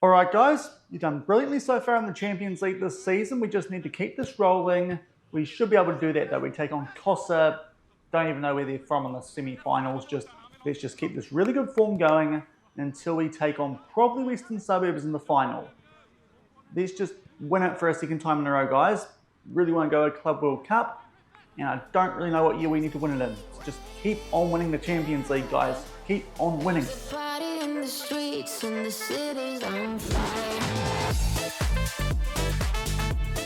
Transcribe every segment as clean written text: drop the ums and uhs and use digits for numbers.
Alright guys, you've done brilliantly so far in the Champions League this season. We just need to keep this rolling. We should be able to do that though. We take on KOSSA. Don't even know where they're from in the semi-finals. Let's just keep this really good form going until we take on probably Western Suburbs in the final. Let's just win it for a second time in a row, guys. Really want to go to Club World Cup, and I don't really know what year we need to win it in. So just keep on winning the Champions League, guys. Keep on winning.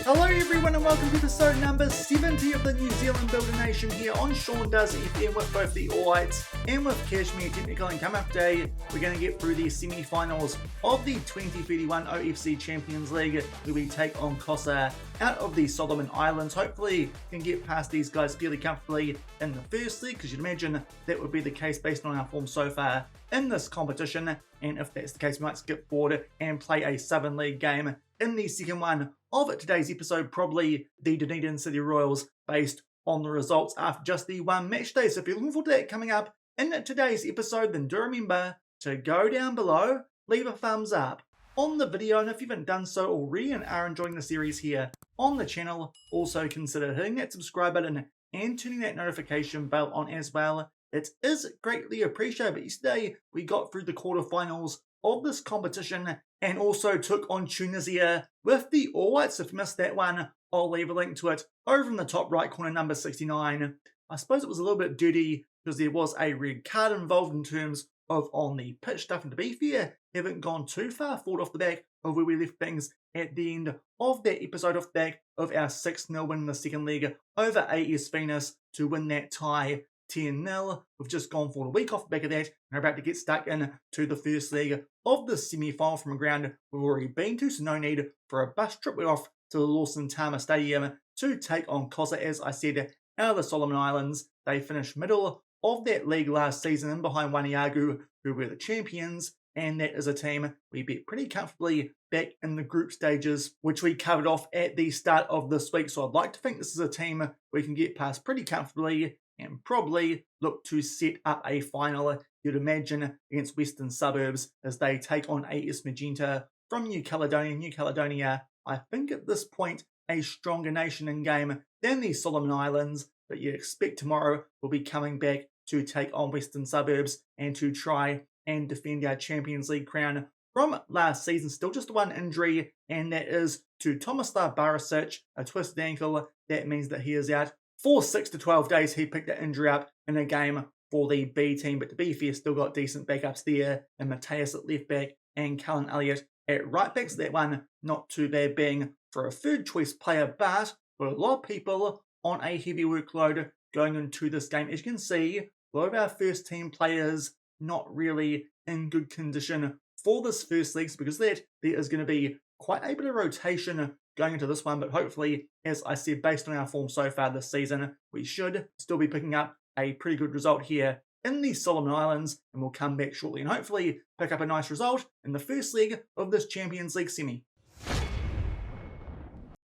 Hello everyone and welcome to episode number 70 of the New Zealand Builder Nation here on Shaun Does FM with both the All Whites and with Cashmere Technical. And coming up today, we're going to get through the semi-finals of the 2031 OFC Champions League, where we take on KOSSA out of the Solomon Islands. Hopefully we can get past these guys fairly comfortably in the first league, because you'd imagine that would be the case based on our form so far in this competition. And if that's the case, we might skip forward and play a 7-league game in the second one of today's episode, probably the Dunedin City Royals, based on the results after just the one match day. So if you're looking forward to that coming up in today's episode, then do remember to go down below, leave a thumbs up on the video, and if you haven't done so already and are enjoying the series here on the channel, also consider hitting that subscribe button and turning that notification bell on as well. It is greatly appreciated. But yesterday we got through the quarterfinals of this competition and also took on Tunisia with the All Whites. If you missed that one, I'll leave a link to it over in the top right corner, number 69. I suppose it was a little bit dirty because there was a red card involved in terms of on the pitch stuff, and to be fair, haven't gone too far forward off the back of where we left things at the end of that episode, off the back of our 6-0 win in the second leg over AS Venus to win that tie 10-0. We've just gone for a week off the back of that and are about to get stuck in to the first leg of the semi-final from a ground we've already been to, so no need for a bus trip. We're off to the Lawson Tama Stadium to take on KOSSA, as I said, out of the Solomon Islands. They finished middle of that league last season in behind Waniagu, who were the champions, and that is a team we beat pretty comfortably back in the group stages, which we covered off at the start of this week. So I'd like to think this is a team we can get past pretty comfortably and probably look to set up a final, you'd imagine, against Western Suburbs as they take on AS Magenta from New Caledonia. New Caledonia, I think at this point, a stronger nation in game than the Solomon Islands, but you expect tomorrow we'll be coming back to take on Western Suburbs and to try and defend our Champions League crown from last season. Still just one injury, and that is to Tomislav Barisic, a twisted ankle. That means that he is out for 6 to 12 days. He picked that injury up in a game for the B team, but to be fair, still got decent backups there, and Mateus at left back and Cullen Elliott at right back. So that one not too bad being for a third choice player, but for a lot of people on a heavy workload going into this game. As you can see, a lot of our first team players not really in good condition for this first league, because that there is going to be quite a bit of rotation going into this one, but hopefully, as I said, based on our form so far this season, we should still be picking up a pretty good result here in the Solomon Islands, and we'll come back shortly and hopefully pick up a nice result in the first leg of this Champions League semi.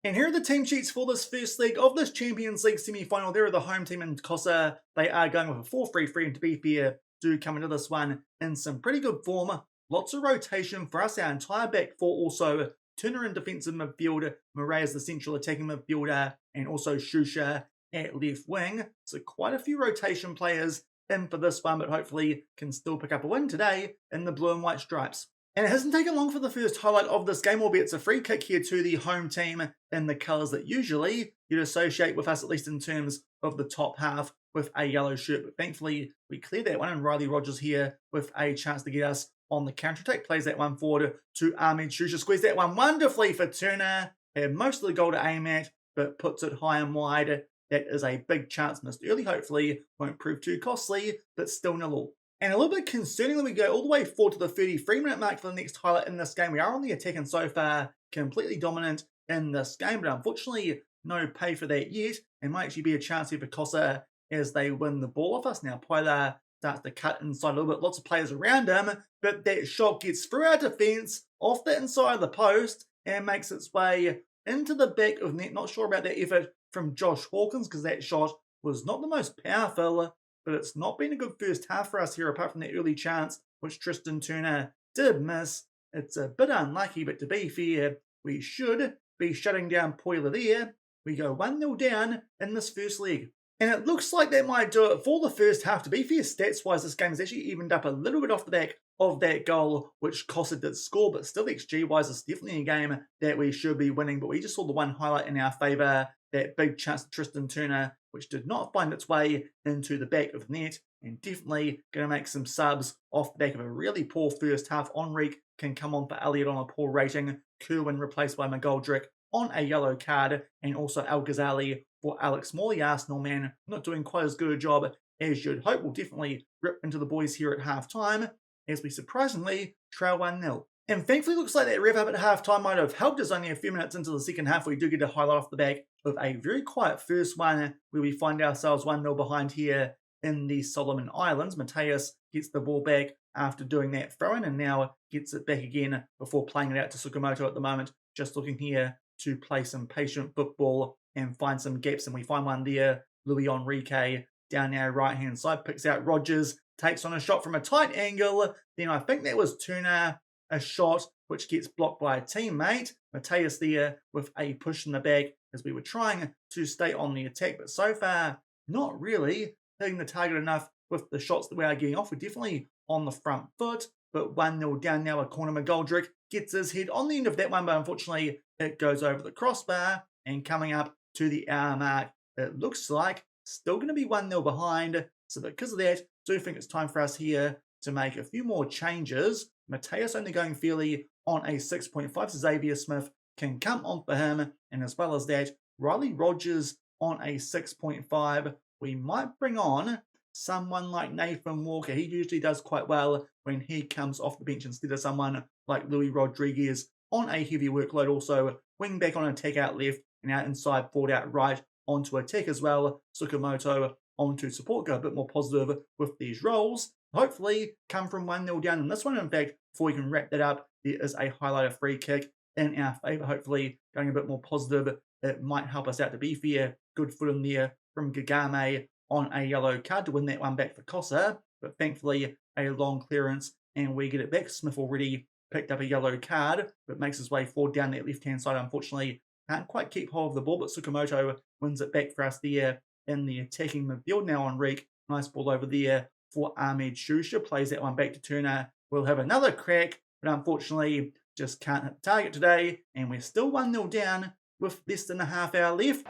And here are the team sheets for this first leg of this Champions League semi-final. There are the home team in KOSSA. They are going with a 4-3-3, and to be fair, do come into this one in some pretty good form. Lots of rotation for us. Our entire back four also Turner in defensive midfield, Murray as the central attacking midfielder, and also Shusha at left wing. So quite a few rotation players in for this one, but hopefully can still pick up a win today in the blue and white stripes. And it hasn't taken long for the first highlight of this game, albeit it's a free kick here to the home team in the colours that usually you'd associate with us, at least in terms of the top half, with a yellow shirt. But thankfully, we cleared that one, and Riley Rogers here with a chance to get us on the counter-attack, plays that one forward to Ahmed Shusha, squeezed that one wonderfully for Turner, had most of the goal to aim at, but puts it high and wide. That is a big chance missed early, hopefully won't prove too costly, but still 0-0. And a little bit concerningly, we go all the way forward to the 33-minute mark for the next highlight in this game. We are on the attack and so far completely dominant in this game, but unfortunately no pay for that yet, and might actually be a chance here for KOSSA as they win the ball off us. Now Poilar starts to cut inside a little bit, lots of players around him, but that shot gets through our defence, off the inside of the post, and makes its way into the back of net. Not sure about that effort from Josh Hawkins, because that shot was not the most powerful, but it's not been a good first half for us here, apart from the early chance, which Tristan Turner did miss. It's a bit unlucky, but to be fair, we should be shutting down Poiler there. We go 1-0 down in this first leg. And it looks like that might do it for the first half. To be fair, stats-wise, this game has actually evened up a little bit off the back of that goal, which KOSSA did score, but still XG-wise, it's definitely a game that we should be winning. But we just saw the one highlight in our favour, that big chance to Tristan Turner, which did not find its way into the back of the net, and definitely going to make some subs off the back of a really poor first half. Enrique can come on for Elliott on a poor rating, Kerwin replaced by McGoldrick on a yellow card, and also Al Ghazali for Alex Morley. Arsenal man not doing quite as good a job as you'd hope. We'll definitely rip into the boys here at half time as we surprisingly trail 1-0. And thankfully looks like that rev up at half time might have helped us. Only a few minutes into the second half, we do get a highlight off the back of a very quiet first one where we find ourselves 1-0 behind here in the Solomon Islands. Mateus gets the ball back after doing that throw-in and now gets it back again before playing it out to Tsukamoto at the moment. Just looking here to play some patient football and find some gaps, and we find one there. Luis Enrique down our right-hand side picks out Rogers, takes on a shot from a tight angle. Then I think that was Turner, a shot which gets blocked by a teammate. Mateus there with a push in the back as we were trying to stay on the attack, but so far not really hitting the target enough with the shots that we are getting off. We're definitely on the front foot, but 1-0 down now. A corner, McGoldrick gets his head on the end of that one, but unfortunately it goes over the crossbar, and coming up to the hour mark, it looks like still going to be 1-0 behind. So because of that, I do think it's time for us here to make a few more changes. Mateus only going fairly on a 6.5, so Xavier Smith can come on for him, and as well as that, Riley Rogers on a 6.5. We might bring on someone like Nathan Walker. He usually does quite well when he comes off the bench instead of someone like Louis Rodriguez on a heavy workload. Also, wing back on attack out left and out inside, forward out right onto attack as well. Tsukamoto onto support. Go a bit more positive with these roles. Hopefully come from 1-0 down in this one. In fact, before we can wrap that up, there is a highlighter free kick in our favour. Hopefully going a bit more positive. It might help us out. To be fair, good foot in there from Gagame on a yellow card to win that one back for KOSSA, but thankfully a long clearance and we get it back. Smith already picked up a yellow card, but makes his way forward down that left-hand side. Unfortunately, can't quite keep hold of the ball, but Tsukamoto wins it back for us there in the attacking midfield. Now Enrique, nice ball over there for Ahmed Shusha, plays that one back to Turner. We'll have another crack, but unfortunately just can't hit the target today, and we're still 1-0 down with less than a half hour left.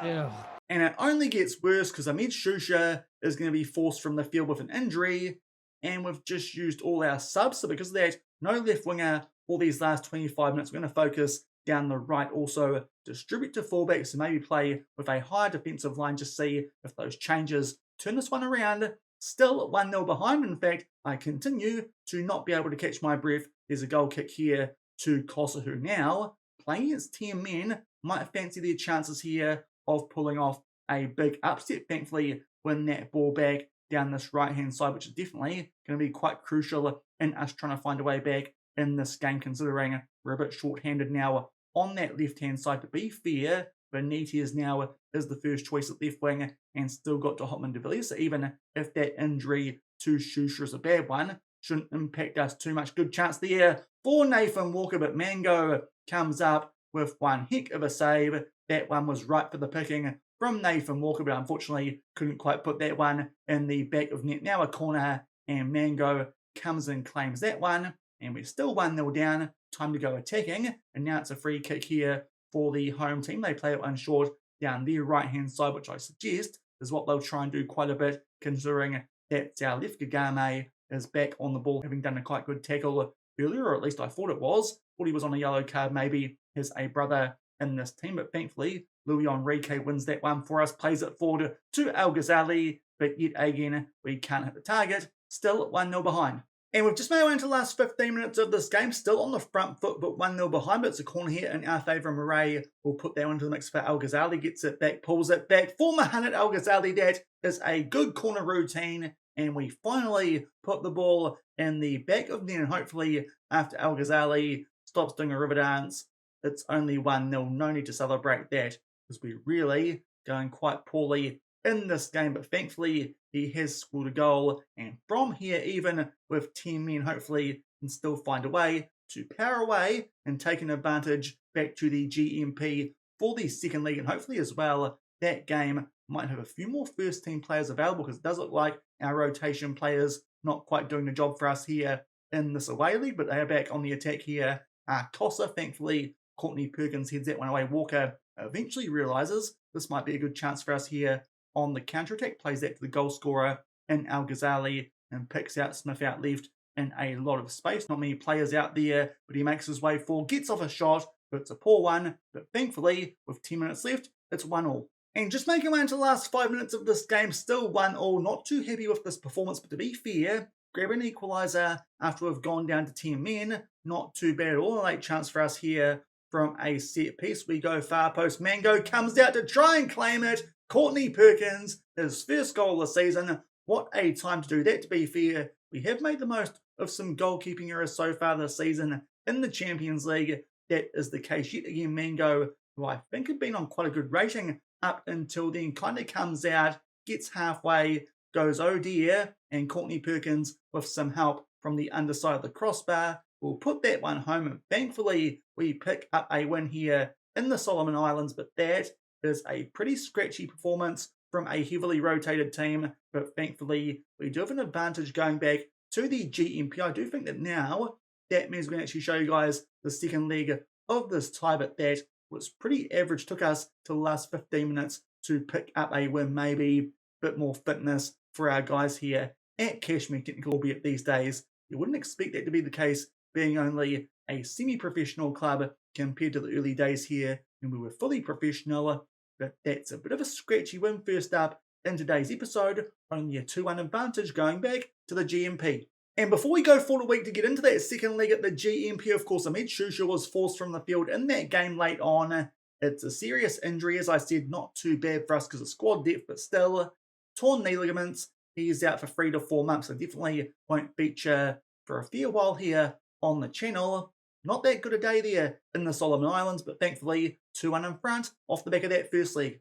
Yeah. And it only gets worse because Ahmed Shusha is going to be forced from the field with an injury, and we've just used all our subs. So because of that, no left winger for these last 25 minutes. We're going to focus down the right, also distribute to fullback, so maybe play with a higher defensive line, just see if those changes turn this one around. Still 1-0 behind. In fact, I continue to not be able to catch my breath. There's a goal kick here to KOSSA, who now, playing against 10 men, might fancy their chances here of pulling off a big upset. Thankfully, win that ball back down this right-hand side, which is definitely going to be quite crucial in us trying to find a way back in this game, considering we're a bit short-handed now on that left-hand side. To be fair, Benitez now is the first choice at left wing and still got to Hotman de Villiers. So even if that injury to Shusha is a bad one, shouldn't impact us too much. Good chance there for Nathan Walker, but Mango comes up with one heck of a save. That one was right for the picking from Nathan Walker, but unfortunately couldn't quite put that one in the back of net. Now a corner, and Mango comes and claims that one, and we're still 1-0 down. Time to go attacking, and now it's a free kick here for the home team. They play it one short down their right-hand side, which I suggest is what they'll try and do quite a bit, considering that our left Gagame is back on the ball, having done a quite good tackle earlier, or at least I thought it was. Thought he was on a yellow card, maybe has a brother in this team, but thankfully Luis Enrique wins that one for us, plays it forward to Al Ghazali, but yet again we can't hit the target. Still 1-0 behind. And we've just made our way into the last 15 minutes of this game, still on the front foot, but 1-0 behind. But it's a corner here in our favour. Murray will put that one into the mix for Al Ghazali, gets it back, pulls it back for Mohamed Al Ghazali. That is a good corner routine, and we finally put the ball in the back of net. And hopefully, after Al Ghazali stops doing a river dance, it's only 1-0. No need to celebrate that, because we're really going quite poorly in this game, but thankfully he has scored a goal, and from here, even with 10 men, hopefully and still find a way to power away and take an advantage back to the GMP for the second leg. And hopefully as well, that game might have a few more first team players available, because it does look like our rotation players not quite doing the job for us here in this away league, but they are back on the attack here. KOSSA, thankfully, Courtney Perkins heads that one away. Walker eventually realises this might be a good chance for us here on the counter-attack, plays that to the goal scorer in Al Ghazali and picks out Smith out left in a lot of space. Not many players out there, but he makes his way forward, gets off a shot, but it's a poor one. But thankfully, with 10 minutes left, it's 1-1. And just making way into the last 5 minutes of this game, still 1-1. Not too happy with this performance, but to be fair, grab an equaliser after we've gone down to 10 men. Not too bad at all. A late chance for us here from a set piece. We go far post. Mango comes out to try and claim it. Courtney Perkins, his first goal of the season. What a time to do that, to be fair. We have made the most of some goalkeeping errors so far this season in the Champions League. That is the case yet again. Mango, who I think had been on quite a good rating up until then, kind of comes out, gets halfway, goes oh dear, and Courtney Perkins, with some help from the underside of the crossbar, will put that one home. And thankfully, we pick up a win here in the Solomon Islands, but that is a pretty scratchy performance from a heavily rotated team. But thankfully, we do have an advantage going back to the GMP. I do think that now that means we can actually show you guys the second leg of this tie, but that was pretty average. Took us to the last 15 minutes to pick up a win. Maybe a bit more fitness for our guys here at Cashmere Technical, albeit these days you wouldn't expect that to be the case, being only a semi-professional club compared to the early days here when we were fully professional. But that's a bit of a scratchy win. First up in today's episode, only a 2-1 advantage going back to the GMP. And before we go forward a week to get into that second leg at the GMP, of course, Ahmed Shusha was forced from the field in that game late on. It's a serious injury, as I said, not too bad for us because of squad depth, but still, torn knee ligaments. He's out for 3 to 4 months, so definitely won't feature for a fair while here on the channel. Not that good a day there in the Solomon Islands, but thankfully 2-1 in front off the back of that first leg.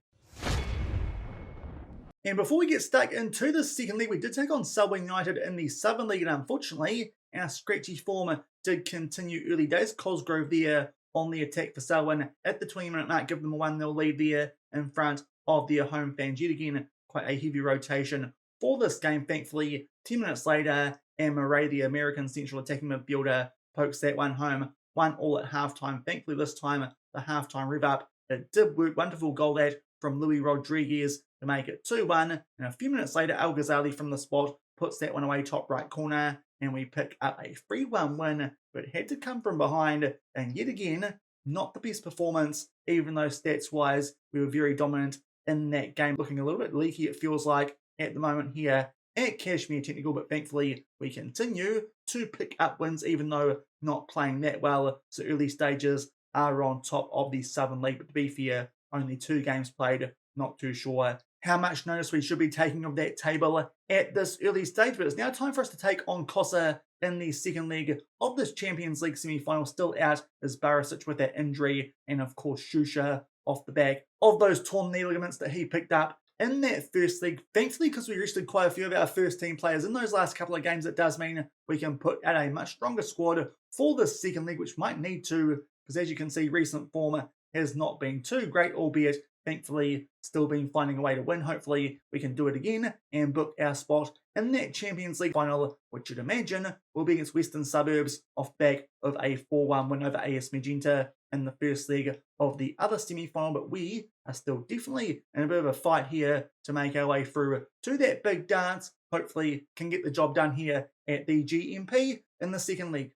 And before we get stuck into the second league, we did take on Subway United in the Southern League, and unfortunately, our scratchy form did continue early days. Cosgrove there on the attack for Selwyn at the 20-minute mark, give them a 1-0 lead there in front of their home fans. Yet again, quite a heavy rotation for this game. Thankfully, 10 minutes later, and Murray, the American central attacking midfielder, pokes that one home. 1-1 at halftime. Thankfully, this time, the halftime rev up, it did work. Wonderful goal that from Luis Rodriguez to make it 2-1. And a few minutes later, Al Ghazali from the spot puts that one away top right corner, and we pick up a 3-1 win, but had to come from behind. And yet again, not the best performance, even though stats-wise, we were very dominant in that game. Looking a little bit leaky, it feels like, at the moment here at Cashmere Technical, but thankfully we continue to pick up wins, even though not playing that well. So early stages are on top of the Southern League, but to be fair, only 2 games played. Not too sure how much notice we should be taking of that table at this early stage, but it's now time for us to take on KOSSA in the second leg of this Champions League semi-final. Still out is Barisic with that injury, and of course Shusha off the back of those torn knee ligaments that he picked up in that first leg. Thankfully, because we rested quite a few of our first team players in those last couple of games, it does mean we can put out a much stronger squad for this second leg, which might need to, because as you can see, recent form has not been too great, albeit thankfully still been finding a way to win. Hopefully we can do it again and book our spot in that Champions League final, which you'd imagine will be against Western Suburbs off back of a 4-1 win over AS Magenta in the first leg of the other semi-final. But we are still definitely in a bit of a fight here to make our way through to that big dance. Hopefully can get the job done here at the GMP in the second league.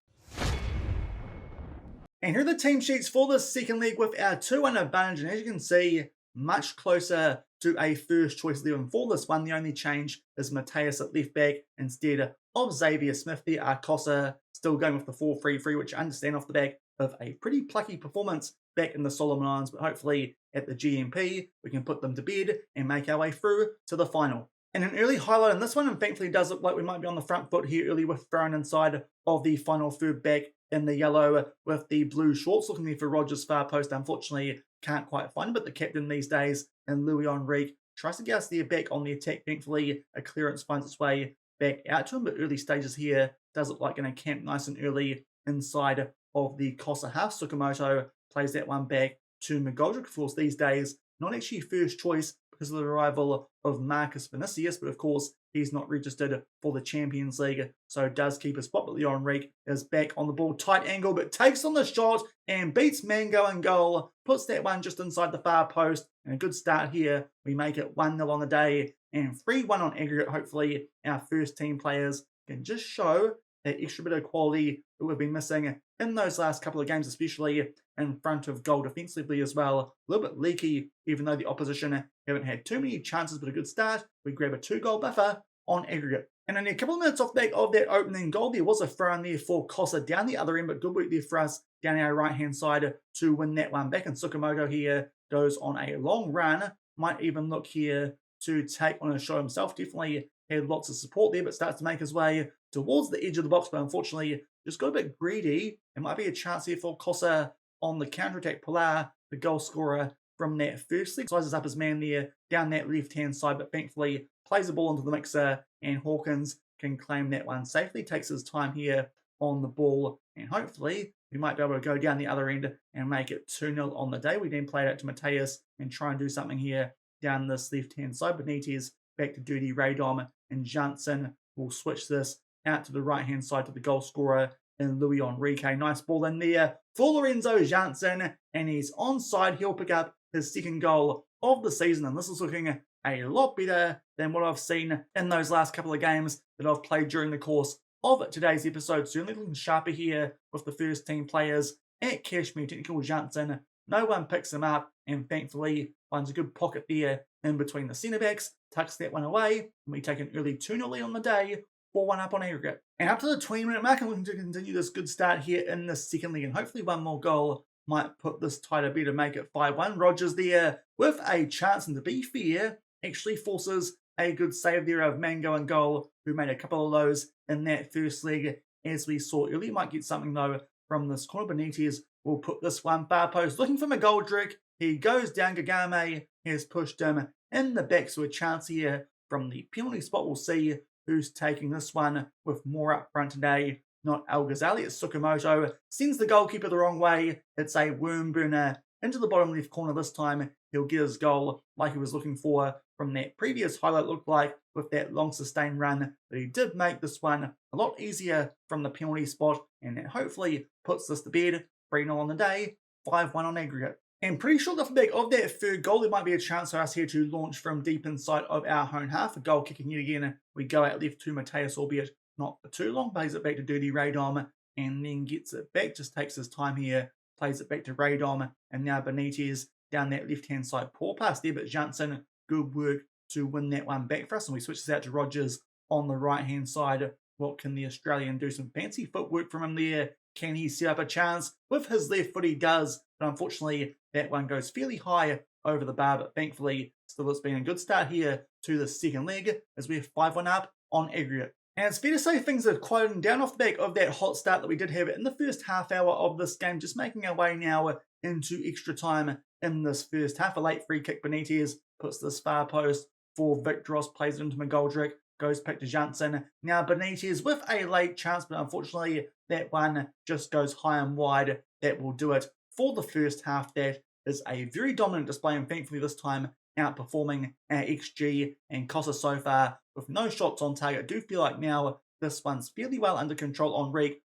And here are the team sheets for the second leg with our 2-1 advantage. And as you can see, much closer to a first choice 11 for this one. The only change is Mateus at left back instead of Xavier Smith there. KOSSA still going with the 4-3-3, which I understand off the back of a pretty plucky performance back in the Solomon Islands. But hopefully at the GMP, we can put them to bed and make our way through to the final. And an early highlight in this one, and thankfully does look like we might be on the front foot here early with throwing inside of the final third back in the yellow with the blue shorts, looking there for Rogers far post. Unfortunately, can't quite find him, but the captain these days, and Louis Enrique, tries to get us there back on the attack. Thankfully, a clearance finds its way back out to him, but early stages here does look like going to camp nice and early inside of the KOSSA half. Tsukamoto plays that one back to McGoldrick. Of course, these days, not actually first choice because of the arrival of Marcus Vinicius, but of course, he's not registered for the Champions League, so does keep his spot. But Leon is back on the ball, tight angle, but takes on the shot and beats Mango in goal, puts that one just inside the far post, and a good start here. We make it 1-0 on the day and 3-1 on aggregate. Hopefully, our first team players can just show that extra bit of quality that we've been missing in those last couple of games, especially in front of goal defensively as well. A little bit leaky, even though the opposition haven't had too many chances, but a good start. We grab a 2-goal buffer on aggregate. And in a couple of minutes off the back of that opening goal, there was a throw in there for KOSSA down the other end, but good work there for us down our right-hand side to win that one back. And Tsukamoto here goes on a long run. Might even look here to take on a show himself. Definitely had lots of support there, but starts to make his way towards the edge of the box, but unfortunately just got a bit greedy. It might be a chance here for KOSSA on the counter-attack. Pilar, the goal scorer from that first leg, sizes up his man there down that left-hand side, but thankfully plays the ball into the mixer, and Hawkins can claim that one safely. Takes his time here on the ball, and hopefully we might be able to go down the other end and make it 2-0 on the day. We then play it out to Mateus and try and do something here down this left-hand side. Benitez back to Dirty Radom, and Janssen will switch this out to the right-hand side to the goal scorer in Louis Enrique. Nice ball in there for Lorenzo Janssen, and he's onside. He'll pick up his second goal of the season, and this is looking a lot better than what I've seen in those last couple of games that I've played during the course of today's episode. Certainly looking sharper here with the first team players at Cashmere Technical. Janssen, no one picks him up, and thankfully finds a good pocket there in between the centre backs, tucks that one away, and we take an early 2-0 lead on the day, 4-1 up on aggregate. And up to the 20-minute mark, I'm looking to continue this good start here in the second league, and hopefully one more goal might put this tight a bit to make it 5-1. Rogers there with a chance, and to be fair, actually forces a good save there of Mango and goal, who made a couple of those in that first leg, as we saw earlier. Might get something though from this corner. Benitez will put this one far post, looking for McGoldrick. He goes down. Gagame has pushed him in the back, so a chance here from the penalty spot. We'll see who's taking this one with more up front today. Not Al Ghazali, it's Tsukamoto. Sends the goalkeeper the wrong way. It's a worm burner into the bottom left corner this time. He'll get his goal like he was looking for from that previous highlight, looked like, with that long sustained run. But he did make this one a lot easier from the penalty spot, and that hopefully puts this to bed. 3-0 on the day, 5-1 on aggregate. And pretty short off the back of that third goal, there might be a chance for us here to launch from deep inside of our own half. A goal kicking yet again. We go out left to Mateus, albeit not for too long. Plays it back to Dirty Radom, and then gets it back. Just takes his time here. Plays it back to Radom, and now Benitez down that left-hand side. Poor pass there, but Janssen, good work to win that one back for us. And we switch this out to Rogers on the right-hand side. What can the Australian do? Some fancy footwork from him there. Can he set up a chance? With his left foot, he does. But unfortunately, that one goes fairly high over the bar. But thankfully, still it's been a good start here to the second leg, as we're 5-1 up on aggregate. And it's fair to say things have quieted down off the back of that hot start that we did have in the first half hour of this game. Just making our way now into extra time in this first half. A late free kick. Benitez puts this far post for Victoros, plays it into McGoldrick, goes back to Janssen. Now Benitez with a late chance, but unfortunately that one just goes high and wide. That will do it for the first half. That is a very dominant display, and thankfully this time outperforming our XG and KOSSA so far with no shots on target. I do feel like now this one's fairly well under control.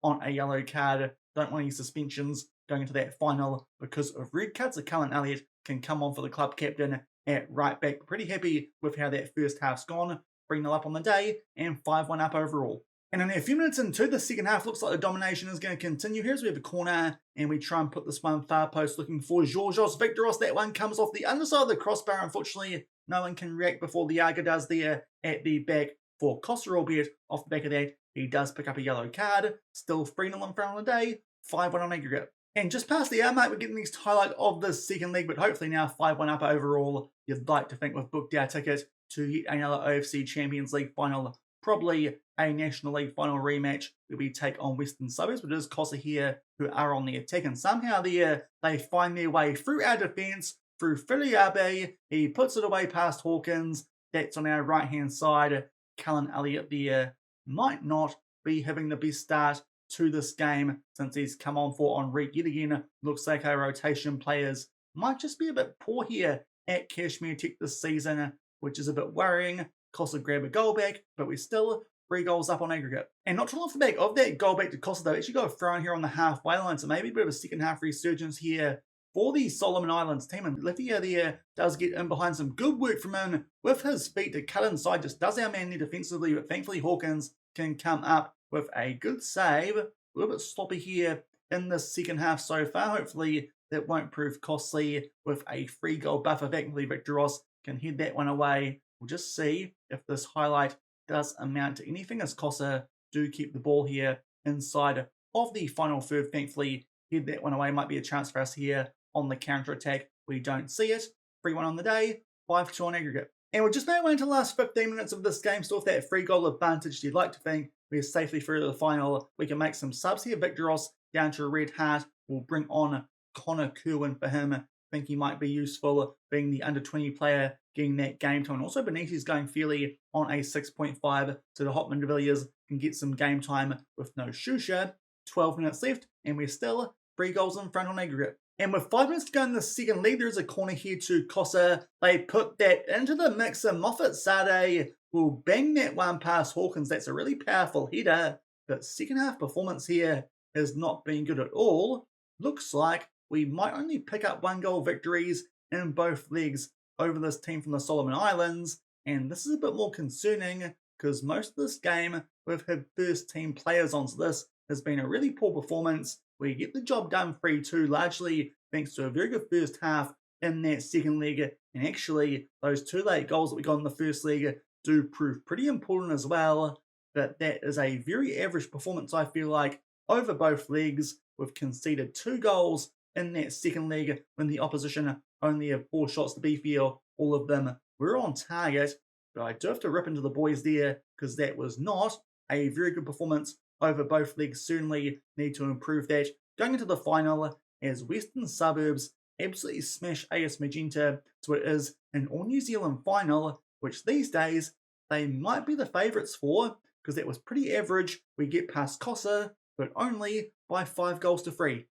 on a yellow card. Don't want any suspensions going into that final because of red cards. So Cullen Elliott can come on for the club captain at right back. Pretty happy with how that first half's gone. 3-0 up on the day and 5-1 up overall. And in a few minutes into the second half, looks like the domination is going to continue here as we have a corner and we try and put this one far post looking for Georgios Victoros. That one comes off the underside of the crossbar. Unfortunately, no one can react before the Yaga does there at the back for KOSSA, albeit off the back of that, he does pick up a yellow card. Still 3-0 in front on the day, 5-1 on aggregate. And just past the hour mark, we're getting the next highlight of the second leg, but hopefully now 5-1 up overall. You'd like to think we've booked our ticket to yet another OFC Champions League Final, probably a National League Final rematch where we take on Western Suburbs, but it is KOSSA here who are on the attack, and somehow they find their way through our defence, through Filiabe. He puts it away past Hawkins. That's on our right-hand side. Cullen Elliott there might not be having the best start to this game since he's come on for Enrique yet again. Looks like our rotation players might just be a bit poor here at Cashmere Tech this season, which is a bit worrying. KOSSA grab a goal back, but we're still 3 goals up on aggregate. And not too long off the back of that goal back to KOSSA though, actually got a throw in here on the halfway line, so maybe a bit of a second half resurgence here for the Solomon Islands team. And Lithia there does get in behind, some good work from him with his feet to cut inside, just does our man there defensively, but thankfully Hawkins can come up with a good save. A little bit sloppy here in the second half so far. Hopefully that won't prove costly with a 3-goal buffer. Thankfully Victor Ross can head that one away. We'll just see if this highlight does amount to anything, as KOSSA do keep the ball here inside of the final third. Thankfully head that one away. Might be a chance for us here on the counter-attack. We don't see it. 3-1 on the day, 5-2 on aggregate. And we're just about into the last 15 minutes of this game. Still with that 3-goal advantage. You'd like to think we're safely through to the final. We can make some subs here. Victor Ross down to a red heart. We'll bring on Connor Kerwin for him. I think he might be useful being the under-20 player, getting that game time. And also Benitez going fairly on a 6.5, so the Hotman de Villiers can get some game time with no Shusha. 12 minutes left, and we're still 3 goals in front on aggregate. And with 5 minutes to go in the second leg, there's a corner here to KOSSA. They put that into the mixer. Moffat Sade will bang that one past Hawkins. That's a really powerful header. But second half performance here has not been good at all. Looks like we might only pick up 1-goal victories in both legs over this team from the Solomon Islands. And this is a bit more concerning because most of this game we've had first team players on. So this has been a really poor performance. We get the job done 3-2, largely thanks to a very good first half in that second leg. And actually, those 2 late goals that we got in the first leg do prove pretty important as well. But that is a very average performance, I feel like, over both legs. We've conceded 2 goals in that second leg when the opposition only have 4 shots to be fair. All of them were on target. But I do have to rip into the boys there because that was not a very good performance over both legs. Certainly need to improve that going into the final, as Western Suburbs absolutely smash AS Magenta, so it is an All New Zealand final, which these days they might be the favourites for, because that was pretty average. We get past KOSSA, but only by 5 goals to 3.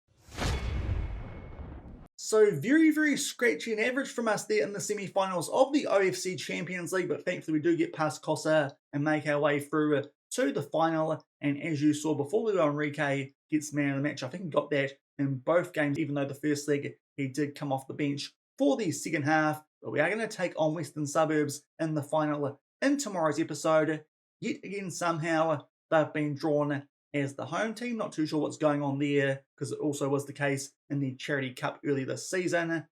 So very, very scratchy and average from us there in the semi-finals of the OFC Champions League, but thankfully we do get past KOSSA and make our way through to the final. And as you saw before, Luis Enrique gets man of the match. I think he got that in both games, even though the first leg he did come off the bench for the second half. But we are going to take on Western Suburbs in the final in tomorrow's episode. Yet again, somehow they've been drawn as the home team. Not too sure what's going on there, because it also was the case in the Charity Cup earlier this season.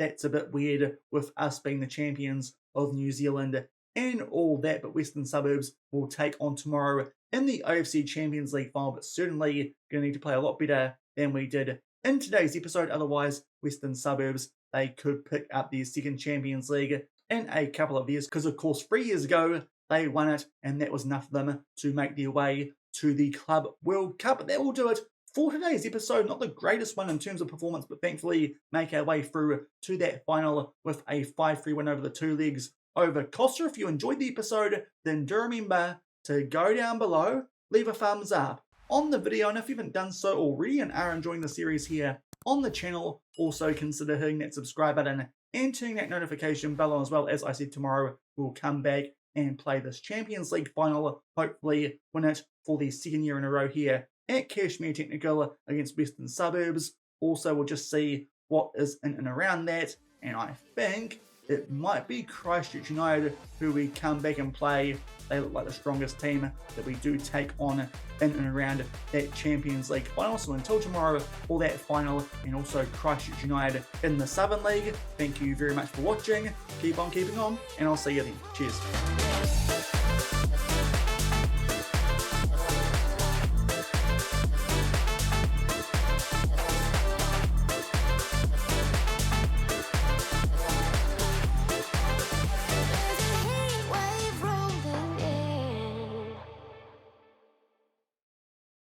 That's a bit weird with us being the champions of New Zealand and all that. But Western Suburbs will take on tomorrow in the OFC Champions League Final, but certainly going to need to play a lot better than we did in today's episode. Otherwise, Western Suburbs, they could pick up their second Champions League in a couple of years, because of course 3 years ago they won it, and that was enough for them to make their way to the Club World Cup. But that will do it for today's episode. Not the greatest one in terms of performance, but thankfully make our way through to that final with a 5-3 win over the 2 legs over KOSSA. If you enjoyed the episode, then do remember to go down below, leave a thumbs up on the video, and if you haven't done so already and are enjoying the series here on the channel, also consider hitting that subscribe button and turning that notification bell on as well. As I said, tomorrow we'll come back and play this Champions League final, hopefully win it for the 2nd year in a row here at Cashmere Technical against Western Suburbs. Also, we'll just see what is in and around that, and I think it might be Christchurch United who we come back and play. They look like the strongest team that we do take on in and around that Champions League final. So until tomorrow, for that final, and also Christchurch United in the Southern League, thank you very much for watching. Keep on keeping on, and I'll see you then. Cheers.